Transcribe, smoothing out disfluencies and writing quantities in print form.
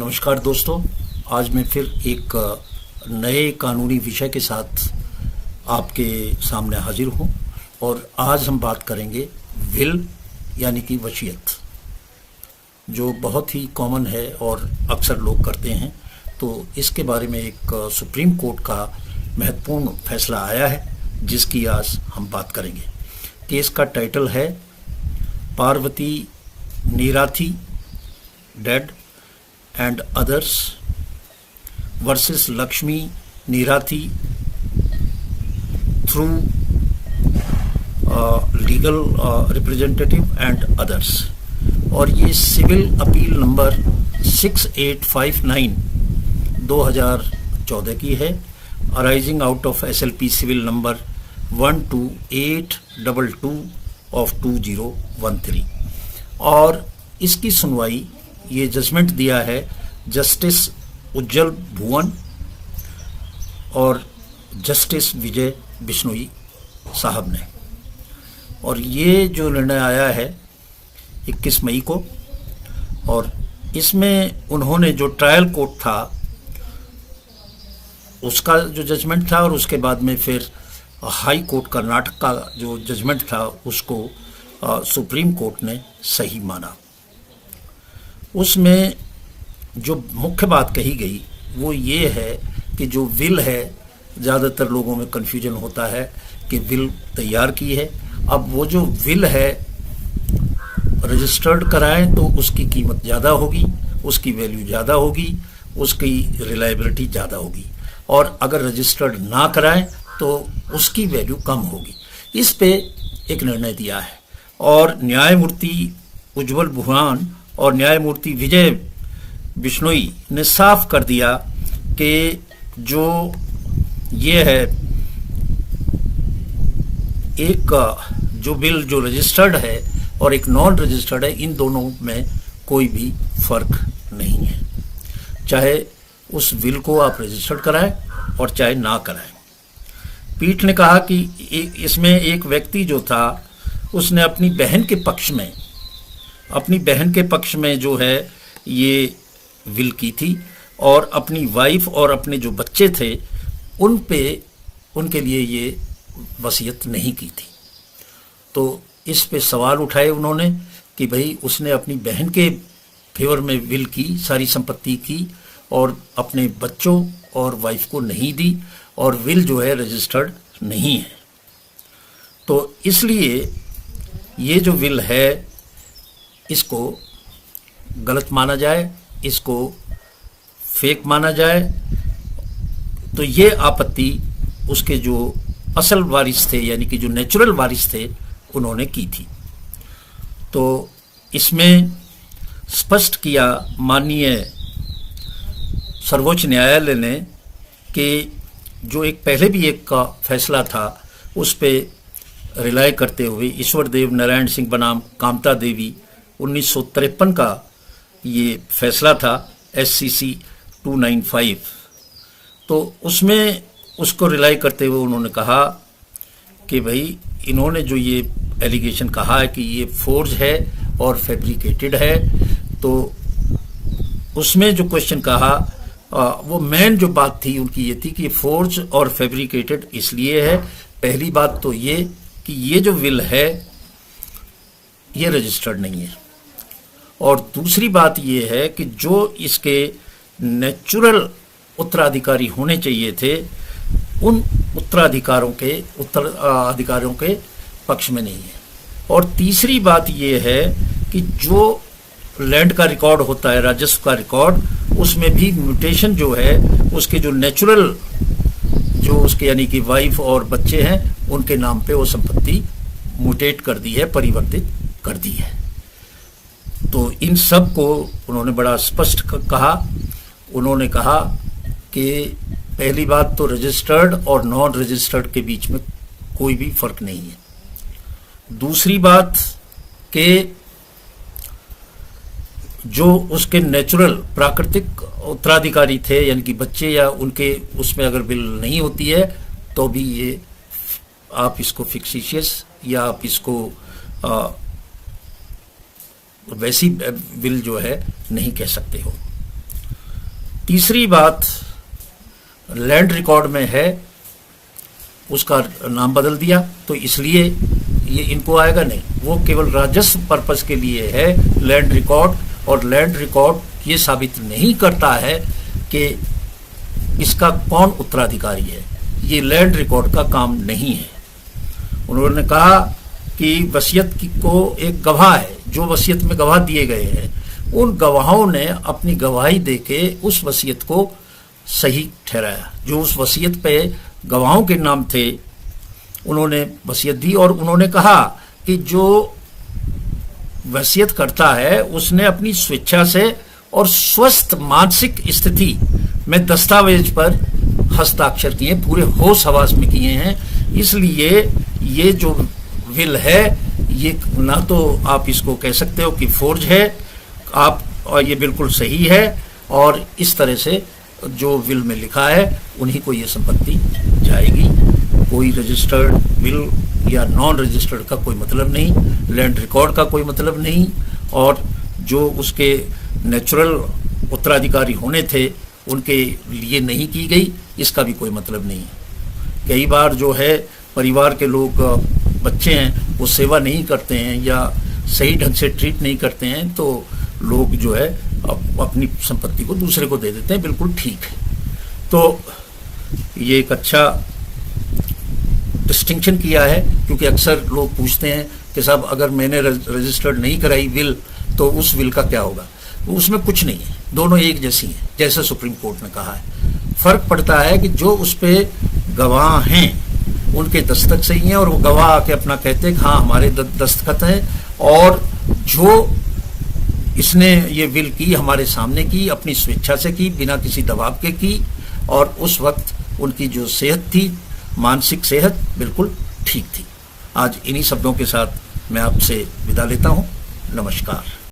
नमस्कार दोस्तों, आज मैं फिर एक नए कानूनी विषय के साथ आपके सामने हाजिर हूँ और आज हम बात करेंगे विल यानी कि वसीयत, जो बहुत ही कॉमन है और अक्सर लोग करते हैं। तो इसके बारे में एक सुप्रीम कोर्ट का महत्वपूर्ण फैसला आया है जिसकी आज हम बात करेंगे। केस का टाइटल है Parvati Neerathi dead and others versus Lakshmi Nirathi through legal representative and others। और ये सिविल अपील नंबर 6859 2014 की है, arising out of SLP civil number 12822 of 2013। और इसकी सुनवाई, ये जजमेंट दिया है जस्टिस उज्जवल भुवन और जस्टिस विजय बिश्नोई साहब ने। और ये जो निर्णय आया है 21 मई को, और इसमें उन्होंने जो ट्रायल कोर्ट था उसका जो जजमेंट था और उसके बाद में फिर हाई कोर्ट कर्नाटक का जो जजमेंट था उसको सुप्रीम कोर्ट ने सही माना। उसमें जो मुख्य बात कही गई वो ये है कि जो विल है, ज़्यादातर लोगों में कन्फ्यूजन होता है कि विल तैयार की है। अब वो जो विल है रजिस्टर्ड कराएं तो उसकी कीमत ज़्यादा होगी, उसकी वैल्यू ज़्यादा होगी, उसकी रिलायबिलिटी ज़्यादा होगी, और अगर रजिस्टर्ड ना कराएं तो उसकी वैल्यू कम होगी। इस पे एक निर्णय दिया है और न्यायमूर्ति उज्जवल भुवन और न्यायमूर्ति विजय बिश्नोई ने साफ कर दिया कि जो ये है एक जो बिल जो रजिस्टर्ड है और एक नॉन रजिस्टर्ड है, इन दोनों में कोई भी फर्क नहीं है, चाहे उस बिल को आप रजिस्टर्ड कराएं और चाहे ना कराएं। पीठ ने कहा कि इसमें एक व्यक्ति जो था उसने अपनी बहन के पक्ष में जो है ये विल की थी और अपनी वाइफ और अपने जो बच्चे थे उनके लिए ये वसीयत नहीं की थी। तो इस पे सवाल उठाए उन्होंने कि भाई उसने अपनी बहन के फेवर में विल की, सारी संपत्ति की, और अपने बच्चों और वाइफ को नहीं दी, और विल जो है रजिस्टर्ड नहीं है। तो इसलिए ये जो विल है इसको गलत माना जाए, इसको फेक माना जाए। तो ये आपत्ति उसके जो असल वारिस थे यानी कि जो नेचुरल वारिस थे उन्होंने की थी। तो इसमें स्पष्ट किया माननीय सर्वोच्च न्यायालय ने कि जो एक पहले भी एक का फैसला था उस पे रिलाय करते हुए ईश्वर देव नारायण सिंह बनाम कामता देवी 1953 का ये फैसला था SCC 295। तो उसमें उसको रिलाई करते हुए उन्होंने कहा कि भाई इन्होंने जो ये एलिगेशन कहा है कि ये फोर्ज है और फैब्रिकेटेड है, तो उसमें जो क्वेश्चन कहा वो मेन जो बात थी उनकी ये थी कि फोर्ज और फैब्रिकेटेड इसलिए है। पहली बात तो ये कि ये जो विल है ये रजिस्टर्ड नहीं है, और दूसरी बात ये है कि जो इसके नेचुरल उत्तराधिकारी होने चाहिए थे उन उत्तराधिकारियों के पक्ष में नहीं है। और तीसरी बात ये है कि जो लैंड का रिकॉर्ड होता है, राजस्व का रिकॉर्ड, उसमें भी म्यूटेशन जो है उसके जो नेचुरल जो उसके यानी कि वाइफ और बच्चे हैं उनके नाम पे वो संपत्ति म्यूटेट कर दी है, परिवर्तित कर दी है। तो इन सब को उन्होंने बड़ा स्पष्ट कहा। उन्होंने कहा कि पहली बात तो रजिस्टर्ड और नॉन रजिस्टर्ड के बीच में कोई भी फर्क नहीं है। दूसरी बात कि जो उसके नेचुरल प्राकृतिक उत्तराधिकारी थे यानी कि बच्चे या उनके उसमें अगर बिल नहीं होती है तो भी ये आप इसको फिक्सिशियस या आप इसको वैसी बिल जो है नहीं कह सकते हो। तीसरी बात, लैंड रिकॉर्ड में है उसका नाम बदल दिया तो इसलिए ये इनको आएगा नहीं। वो केवल राजस्व पर्पस के लिए है लैंड रिकॉर्ड, और लैंड रिकॉर्ड ये साबित नहीं करता है कि इसका कौन उत्तराधिकारी है। ये लैंड रिकॉर्ड का काम नहीं है। उन्होंने कहा कि वसीयत को एक गवाह है, जो वसीयत में गवाह दिए गए हैं, उन गवाहों ने अपनी गवाही देके उस वसीयत को सही ठहराया। जो उस वसीयत पे गवाहों के नाम थे उन्होंने वसीयत दी, और उन्होंने कहा कि जो वसीयत करता है उसने अपनी स्वेच्छा से और स्वस्थ मानसिक स्थिति में दस्तावेज पर हस्ताक्षर किए, पूरे होश हवास में किए हैं। इसलिए ये जो विल है ये ना तो आप इसको कह सकते हो कि फोर्ज है आप, और ये बिल्कुल सही है, और इस तरह से जो विल में लिखा है उन्हीं को ये संपत्ति जाएगी। कोई रजिस्टर्ड विल या नॉन रजिस्टर्ड का कोई मतलब नहीं, लैंड रिकॉर्ड का कोई मतलब नहीं, और जो उसके नेचुरल उत्तराधिकारी होने थे उनके लिए नहीं की गई, इसका भी कोई मतलब नहीं। कई बार जो है परिवार के लोग, बच्चे हैं, वो सेवा नहीं करते हैं या सही ढंग से ट्रीट नहीं करते हैं, तो लोग जो है अपनी संपत्ति को दूसरे को दे देते हैं, बिल्कुल ठीक है। तो ये एक अच्छा डिस्टिंक्शन किया है, क्योंकि अक्सर लोग पूछते हैं कि साहब अगर मैंने रजिस्टर्ड नहीं कराई विल तो उस विल का क्या होगा। उसमें कुछ नहीं है, दोनों एक जैसी हैं, जैसे सुप्रीम कोर्ट ने कहा है। फर्क पड़ता है कि जो उस पे गवाह हैं उनके दस्तखत सही हैं, और वो गवाह आके अपना कहते हैं हाँ हमारे दस्तखत हैं, और जो इसने ये विल की हमारे सामने की, अपनी स्वेच्छा से की, बिना किसी दबाव के की, और उस वक्त उनकी जो सेहत थी, मानसिक सेहत बिल्कुल ठीक थी। आज इन्हीं शब्दों के साथ मैं आपसे विदा लेता हूँ। नमस्कार।